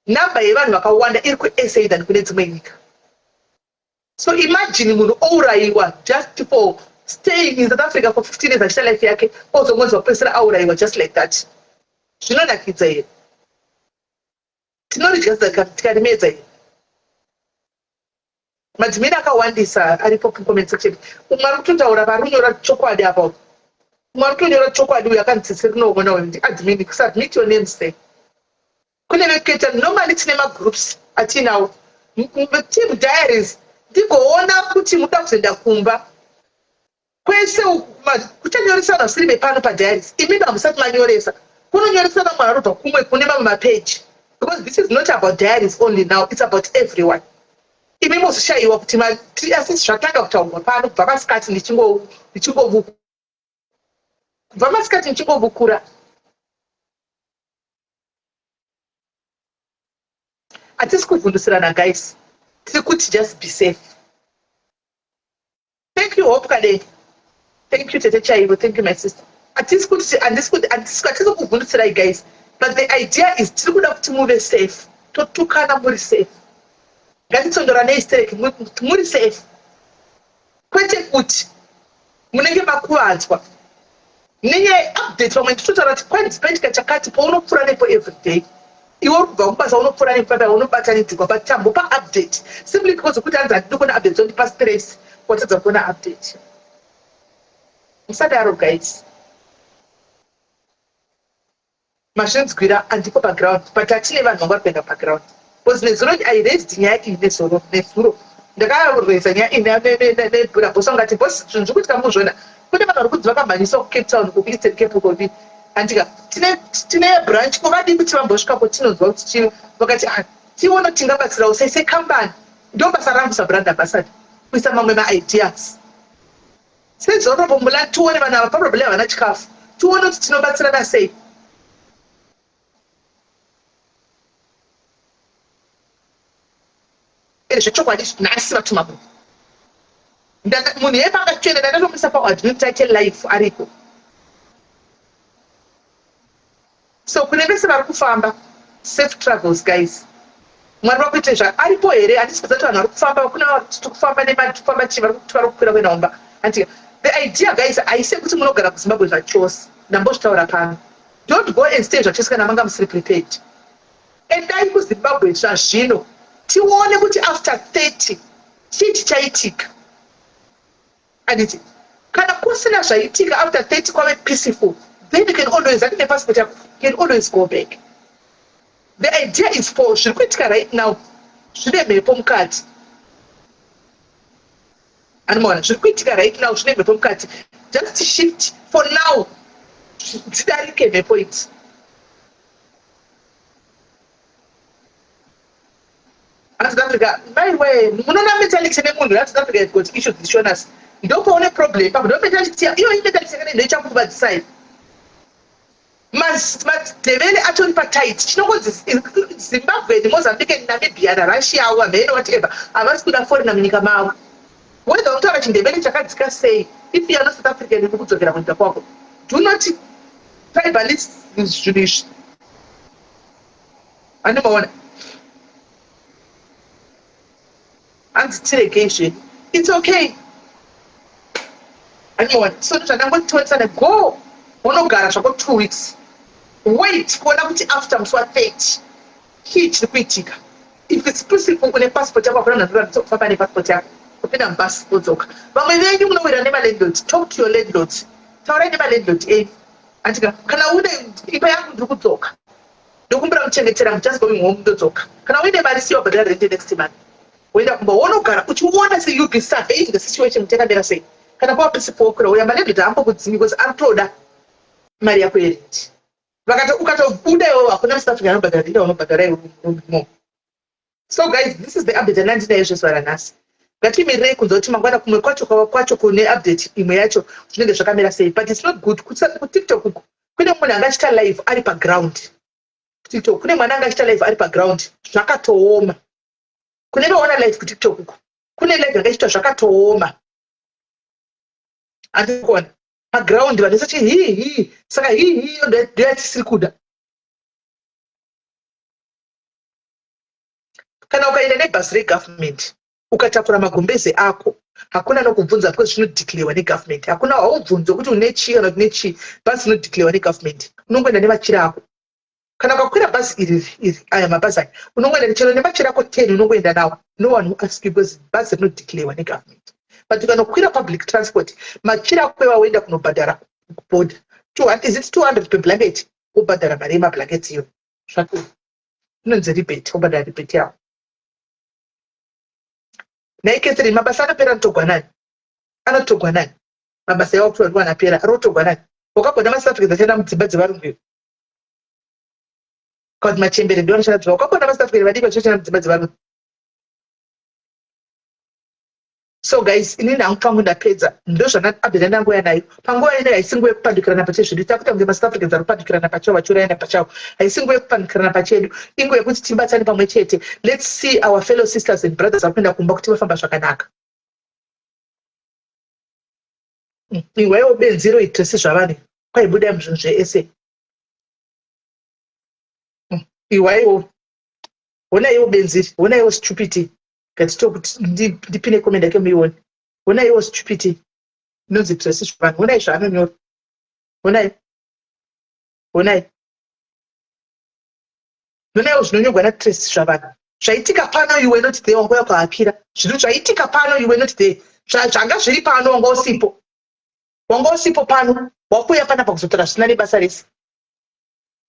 Namba yevanhu vakawanda iri kuSA than kune dzimwe nyika. So imagine munhu ouraiwa just for staying in South Africa for 15 years achita life yake ozongonzwa kupedzisira auraiwa just like that. Zvinonakidza here. Tinoridya tikarimedza here. Madhimini akawandisa aripo comment section. Umwe ari kutotaura parunyora chokwadi apo. Umwe ari kutonyora chokwadi uyu akanzitsiri noona uyu ndi admin submit your names there. Kune veketa normally tine magroups atinawo. Team diaries ndigoona kuti muda kuzoenda kumba. Kwese kuchanyoresana siri pano padiaries. Imina musati manyoresa. Kunonyoresana mwana robva kumwe kune mamwe mapage. Because this is not about diaries only now, it's about everyone. Imi mozoshayiwa kuti asisi zvatanga kutaurwa pano kubva masikati ndichingovukura. Hatisi kuvhundusirana guys. Tiri kuti just be safe. Thank you hope kade. Thank you Tete Chaivo. Thank you my sister. Hatisi kuvhundusirai guys. But the idea is tiri kuda kuti muve safe. Totukana muri safe. Ngatitsondorane histereki muri safe. Kwete kuti munenge makuvadzwa. Nenyaya update vamwe nditotaura kuti kwaidzipentika chakati paunopfuura nepo everyday. Iwe uri kubva kubasa unopfuura nepo unobatanidzirwa patambo pa-update. Simply because kuti hanzi handidi kuona update zondipa stress watadza kuona update. Musadaro guys. Mazvinzwira handiko paground but hatine vanhu vangari kuenda paground. Because nezuro I raised nyaya iyi nezuro. Ndakaraisa nyaya iyi nebhura bosi angati bosi zvinhu zvikuitika muzvona. Kune vanhu vari kunzi vakamhanyisa kuCape Town kuEastern Cape Covid. Andika tine branch kwavadi kuti vambosvikapo tinonzwa kuti chino vakati tiona tingabatsira usaise kambani. Ndo basa rangu sabrand ambassador kuisa mamwe ma-ideas. Sezuro bombula tuone vanhu ava probably havana chikafu. Tuone kuti tinobatsirana sei. Zvechokwadi nhasi vatuma munhu yepa akatenda ndakatomisa paadmin title life ariko. So kune vese vari kufamba safe travels guys. Mwari vakuite aripo here handisi kuzati vanhu vari kufamba kuna vari kufamba nematufamba chi vari kukwira kwenaomba. The idea guys haisi kuti munogara kuZimbabwe zvachose. Ndambozvitaura pano. Don't go and stay zvachose kana manga musiri prepared. Endai kuZimbabwe zvazvino. Tione kuti after 30 chii chichaitika. Anditi kana kusina zvaitika after 30 kwave peaceful, then you can always, I think the passport you can always go back. The idea is for zviri kuitika right now zvine mhepo mukati. anomaona zviri kuitika right now zvine mhepo mukati. Just shift for now, dzidarike mhepo idzi. South Africa, by the way, munona mentality nemunhu South Africa has got issues with Shonas. Ndopaone problem papo ndo mentality iyo mentality yakane ndoichakuvadzisai. Matebele atori patight. Chinongozi Zimbabwe, Mozambique, Namibia, Russia, America, whatever. Havasi kuda foreign munyika mavo. Whether utaura chindebele chakadzika sei, if you are not South African nekudzokera munyika kwako. Do not tribalist zvinhu izvi. Anomaona. It's okay. Anomaona. So ndangotitsana go. Unogara zvako 2 weeks. Wait kuona kuti after musi wa30 chii chiri kuitika. If it's possible une passport yako akuna nhatu kufamba nepassport yako kupinda mubhazi wodzoka. Vamwe venyu munowira nemalandlord. Talk to your landlord. Taurai nemalandlord enyu. Andika kana une imba yangu ndiri kudzoka ndokumbira kuchengetera I'm just going home ndodzoka. Kana uine mari siyo bhadhara rent next month. Woenda kumba wonogara uchiona se you be surveying the situation mutakambira sei. Kana kwa principal okura uya malandlord ambo kudzimi because aritoda mari yako yerent. Ukatobuda iwewe hakuna South Africa anobhadhara ida unobhadhara iwe. So guys, this is the update andinayo zveswara nhasi. Ngatimirei kunzwa kuti mangwana kumwe kwacho kune update imwe yacho zvinenge zvakamira sei. But it's not good kuTikTok uku kune munhu angachita live ari paground. TikTok kune mwana angachita live ari paground zvakatooma. Kune vaona live kuTikTok uku kune live angachita zvakatooma. Andikuona paground vanhu vasati hii saka hii ndoyatisiri kuda. Kana ukaenda nebhasi regovernment ukatakura magombeze ako hakuna nokubvunza because zvinodeclarewa negovernment. Hakuna haubvunzo kuti une chii kana kuti une chii. Bhazi rinodeclarewa negovernment. Unongoenda nemachira ako. Kana ukakwira bhazi iri aya mabhazi aya unongoenda chero nemachira ako 10 unongoenda nawo. No one who asks you because bhazi rinodeclarewa negovernment. But ukanokwira public transport machira ako waenda kunobhadhara kuboda. Is it 200 per blanket? Ubhadhara mari yemablanketi iyo. Zvako. Inonzi rebate, ubhadhara rebate yako. Naikeseri mabasa anopera anotogwa nani? Mabasa yawo kuti anapera arotogwa nani? Ukagona maSouth Africa dzachenda mudzimba dzevarungu. Kuti machembere ndio anoshanda. Ukagona maSouth Africa vadipa chochenda mudzimba dzevarungu. So guys, inini hangu pangu ndapedza. Ndo zvandabvira ndanguya nayo. Panguva ine haisinguve kupandukirana pachezvedu. Takuita kunge maSouth Africans arikupandukirana pachavo vachiurayana pachavo. Haisinguve kupandukirana pachedu. Inguve kuti tibatsane pamwe chete. Let's see our fellow sisters and brothers varikuenda kumba kuti vafamba zvakanaka. Iwewo benzi roitiresi zvavanhu. Kwaibuda muzvinhu zveese. Iwewo. Ona iwo benzi. Ona iwo stupidity. Ngatitokuti ndipine comment yake muione. Ona iwo stupidity. Inonzi tiresi zvavanhu. Ona zvaanonyora. Ona iwo zvinonyorwa natiresi zvavanhu. Zvaitika pano you were not there wangu yako akira. Zvinhu zvaitika pano you were not there. Zvanga zviri pano wanga usipo. Wanga usipo pano. Wakuya pana pakuzotora zvisina nebasa rese.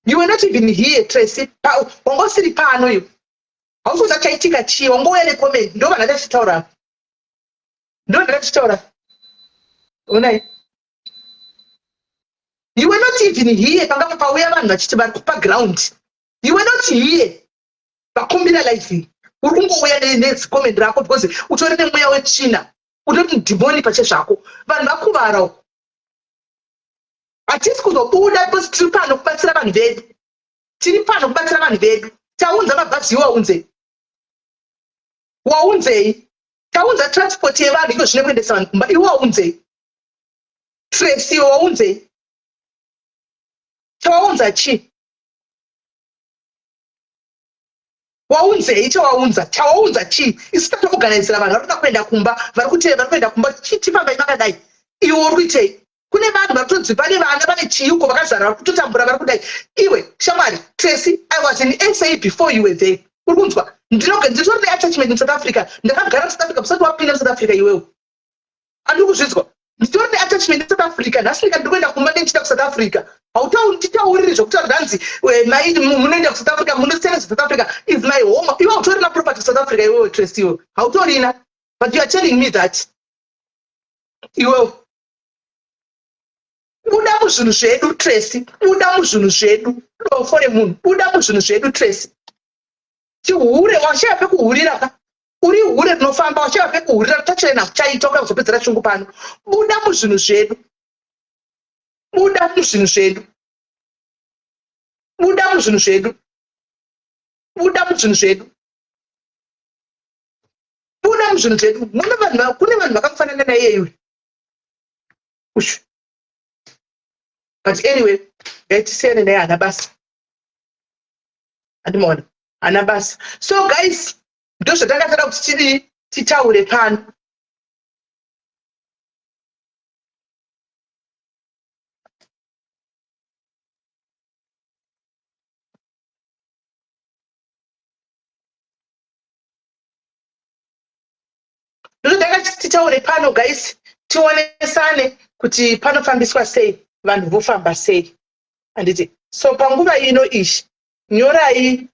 You were not even here Tracy. Wanga usiri pano you. Haukuza chaitika chii wanga uya necomment. Ndo vana ndachitaura. Ona you were not even here. Panga pauya vanhu vachiti vari paground. You were not here. Vakumbira live. Urikungouya necomment rako because utori nemweya wetsvina. Unoti dhimoni pachezvako. Vanhu vakuvara uko. Hatisi kuzobuda because tiri pano kubatsira vanhu vedu. Taunza mabhazi waunzei. Taunza transport yevanhu iko zvine kuendesa vanhu kumba. Iwe waunzei. Tracy waunzei. Chawaunza chii? Waunzei chawaunza chii? Isi tatoorganizira vanhu varikuda kuenda kumba, varikuenda kumba chifambai makadai. Iwe uri kuitei? Kune vanhu varikutonzi pane vana vane chiyuko vakazara varikutotambura varikudai. Iwe shamwari Tracy, I was in SA before you were there. Uri kunzwa? Nditori neattachment in South Africa. Ndakagara muSouth Africa musati wapinda muSouth Africa iwewe. Andiri kuzvinzwa. Nditori neattachment in South Africa. Nhasi rega ndiri kuenda kumba ndichida kuSouth Africa. Hautauriri zvokuti hanzi munoenda kuSouth Africa, munosiyana South Africa is my home. Iwe hautori na property South Africa iwewe Tracy iwe. Hautorina. But you are telling me that iwe buda muzvinhu zvedu Tracy, buda muzvinhu zvedu dofore munhu, buda muzvinhu zvedu Tracy. Chihure wachava kuhurira ka uri hure rinofamba wachava kuhurira tachena kuchaita uka kuzopedzera chungu pano. Buda muzvinhu zvedu, buda muzvinhu zvedu, buda muzvinhu zvedu, buda muzvinhu zvedu, buda muzvinhu zvedu. Kune vanhu vakakufanana naye iwe. But anyway, ngatisiyane naye hana basa. Andimona hana basa. So guys, ndozvatakatara kuti titaure pano. Titaure pano guys, tionesane kuti panofambiswa sei, vanhu vofamba sei. Anditi so panguva ino ishi nyorai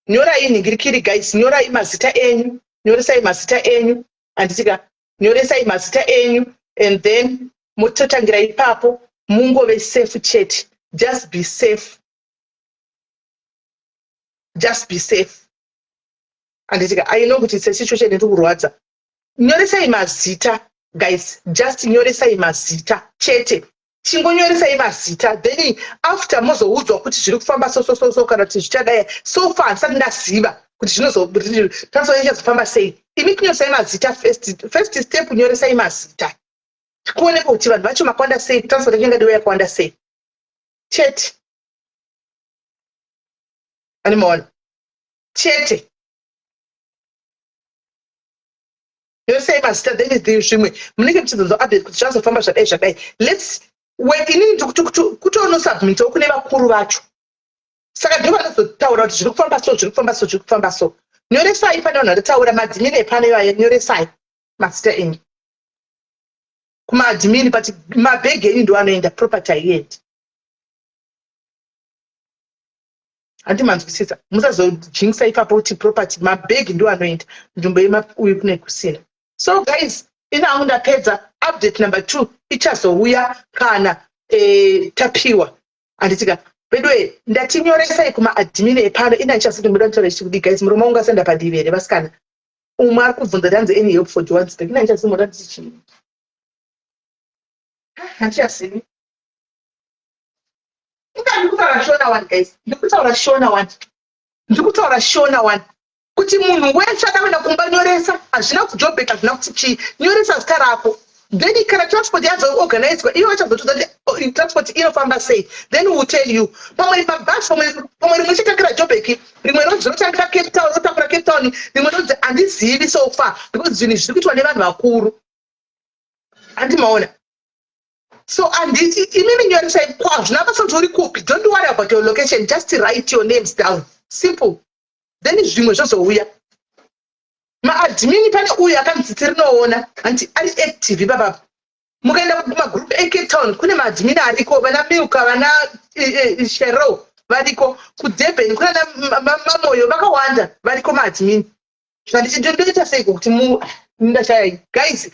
nyorai nhingirikiri guys, nyorai mazita enyu, nyoresai mazita enyu, anditika nyoresai mazita enyu, and then mototangira ipapo mungove safe chete. Just be safe, just be safe. Anditika I know kuti situation iri kurwadza. Nyoresai mazita guys, just nyoresai mazita chete. Chingonyoresai mazita, then after mozoudzwa kuti zviri kufamba so kana kuti zvichadai so far ndisati ndaziva kuti transport ichazofamba sei. Imi kunyoresai mazita first step, nyoresai mazita kuoneka kuti vanhu vacho makwanda sei, transport ingadiwa yakwanda sei chete. Animaona chete nyoresai mazita, then zvimwe munenge muchizonzwa update kuti zvazofamba zvadai. Let's work inini kutonosubmitawo kune vakuru vacho, saka ndivo vanozotaura kuti zviri kufamba so, zviri kufamba so, zviri kufamba so. Nyoresai pane vanhu vanotaura maadhimini epano ivayo, nyoresai mazita enyu kumaadhimini, but mabhegi enyu ndo anoenda, property haiendi. Handimanzwisisa, musazojingisa ipapo kuti property, mabhegi ndo anoenda, nzvimbo yemauyu kune kusina. So guys, ina ndapedza. Update number 2 ichazouya kana tapiwa. Anditika by the way, ndatinyoresai kumaadhimini epano. Ina ichazoti ndoda kutaura chikudi guys, murume ungasenda padivi here vasikana. Umwe ari kubvunza danze any help for Johannesburg. Ina ichazoti ndoda kuti chii. Handichazivi. Ndikutaura shona one guys. Ndikutaura shona one. Ndikutaura shona one. Kuti munhu wese akaenda kumba nyoresa, hazvina kuti Joburg, hazvina kuti chii, nyoresa zita rako. Then kana transport yazoorganizwa, iwe wachazotudza kuti transport inofamba sei, then we will tell you. Pamwe mabhazi, pamwe rimwe chitakira Joburg, rimwe ronzi rotangira Cape Town, rotakura Cape Town, rimwe ronzi handizivi so far, because zvinhu zviri kuitwa nevanhu vakuru. Handimaona. So handiti imimi nyoresai kwazvo, nabasa kuti uri kupi, don't worry about your location, just write your names down. Simple. Then zvimwe zvozouya. Maadhimini pane uyu akanzi tirinoona anti ari active baba. Mukaenda kumagroup eCape Town kune maadhimini ariko, vana Milka, vana Shero variko, kuDurban kuna Mamoyo vakawanda variko maadhimini. Zvanditi ndoita seiko kuti ndashaya guys.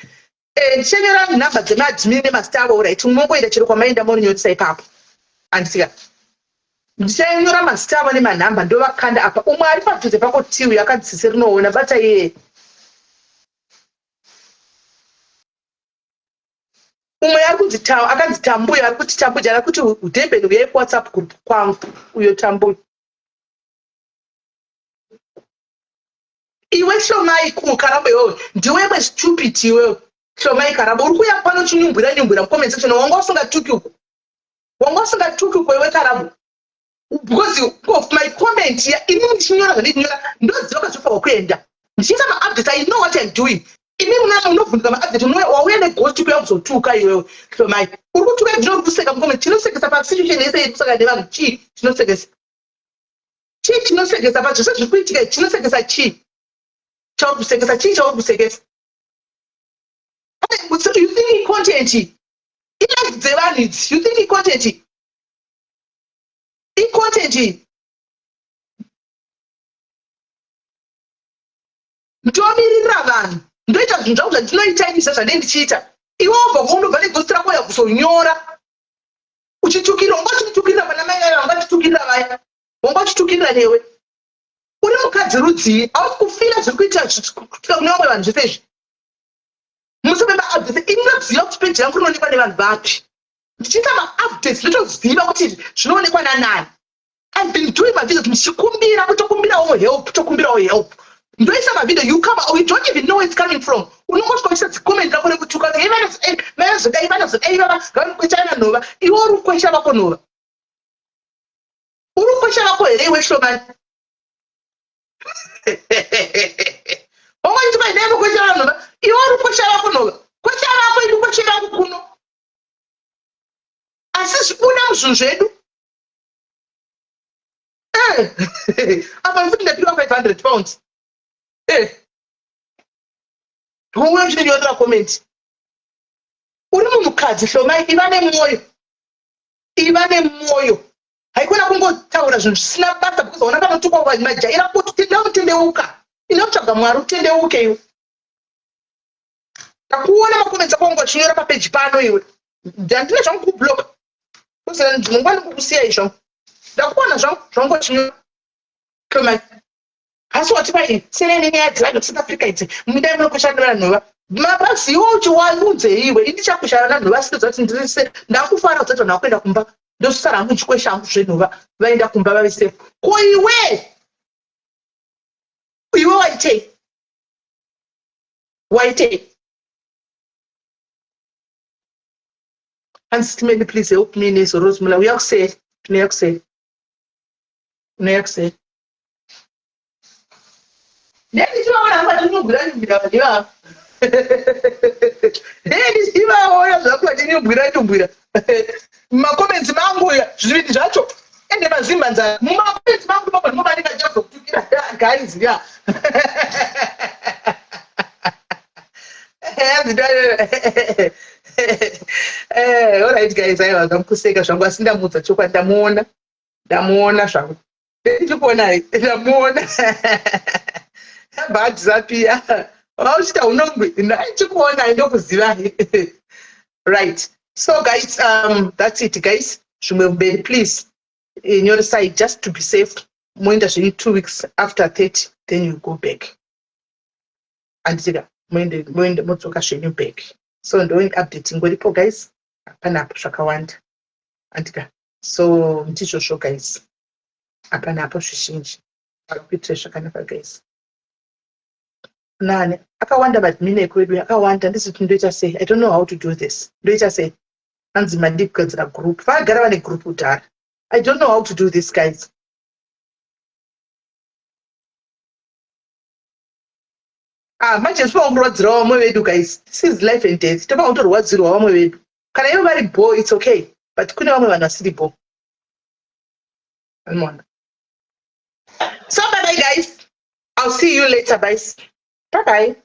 Ndichanyora nhamba dzemaadhimini nemazita avo, right, mungoenda chero kwamaenda mononyoresa ipapo. Anditika ndichanyora mazita avo nemanhamba ndovakanda apa. Umwe ari padhuze pako tiwi akanzi tirinoona, bata iye. Umwe ari kunzi akanzi Tambuya, ari kuti Tambuya, ari kuti Durban uyai WhatsApp group kwangu uyo Tambuya. Iwe Shomai kukarabo iwewe, ndiwe stupid iwewe. Shomai karabo uri kuya pano chinyumbura comment section, wanga usingatuki uko. Wanga usingatuki uko iwe karabo. Because of my comment here, inini ndichinyora zvandinonyora ndoziva kwazvofa kuenda. Ndichiita ma-updates, I know what I'm doing. Inini unovhunduka ma-update, wauya neghost kuya kuzotuka iwewe. Shomai, uri kutuka ndino kuseka mukomenti, chinosekesa pasituation yese yekusaka nevanhu, chii chinosekesa? Chii chinosekesa pacho, zviri kuitika chinosekesa chii? Chauri kusekesa chii chauri kusekesa? You think content? Ilife dzevanhu idzi, you think content? Content Ndomirira vanhu. Ndoita zvinhu zvangu zvandinoita inisa zvandichiita. Iwewe bva kwaunobva negotsi rako uya kuzonyora. Uchitukira, ungachitukirira pana mai vayo, ungachitukirira vaya. Ungachitukirira newe. Uri mukadzi rudzii, hausi kufira zviri kuita kutuka kune vamwe vanhu zvese izvi. Musome maupdates, inoziva kuti peji yangu inoonekwa nevanhu vapi. Ndichiita maupdates ndinoziva kuti zvinoonekwa nanani. I've been doing my videos mchikumbira kutokumbirawo help, tokumbirawo help. Ndoisa my video, you come, you don't even know where it's coming from. Unongosvika uchita comment rako rekutuka kuti vanozodai nhova, iwe uri kukwesha vako nhova. Uri kukwesha vako here iwe Shomani? Ongoti maidai kukwesha vanhu nhova, iwe uri kukwesha vako nhova. Kwesha vako iri kukwesha vako kuno. Asi una muzvinhu zvedu. Apa ndikuti ndapiwa 500 pounds. Umwe mchinyorera comment. Uri munhukadzi Shomai, iva nemwoyo. Iva nemwoyo. Haikona kungotaura zvinhu zvisina basa because waona panotukwa majaira kuti tenda utendeuka. Inotsvaga Mwari utendeuke iwe. Ndakuona makomenti ako ungochinyora papeji pano iwe. Ndandine zvangu kublock. Kusana ndimungwani kukusiya izvo. Ndakuona zvangu ungochinyora. Shomai. Asi wati pai senene neyadziva South Africa idzi mudai munokushandira nhova. Mabasi iwo uchiwaunze iwe indichakushara nanhova sikudza kuti ndirise ndakufara kuzoti vanhu vakuenda kumba ndosara hangu chikwesha hangu zvenhova vaenda kumba vave safe. Ko iwe waitei Ansitimeni, please help me nezo Rosemula. Uyakusei ndichivaona zvatinobwira mumakomenzi mangu zviviri zvacho ende mazimbanza mumakomenzi mangu ndimomaningachazokutukira guys alright guys, aiwa ndamuseka zvangu asi ndamudza chokwa ndamuona zvangu ndichikuona ndamuona bad zapia wauchita unongwe ndichikuona ndokuziva. Right, so guys, that's it guys. Zvimwe mberi please in your side just to be safe. Moenda zvenyu 2 weeks after 30 then you go back andika moende motsoka zvenyu back. So ndoing updating ngoripo guys, hapana hapo zvakawanda andika. So ndizvozvo guys, hapana hapo zvizhinji akakuitira zvakanaka guys. Nane akawanda madmine kwedu akawanda ndizviti ndoita sei, I don't know how to do this. Ndoita sei anzi mandikugadzira group vagara vane group kudhara. I don't know how to do this guys. Manje sipakurwadzira vamwe vedu guys. This is life and death. Topa kutorwadzirwa vamwe vedu. Kana ivo vari bo it's okay, but kune vamwe vanhu vasiri bo. So bye bye guys, I'll see you later guys. Bye bye.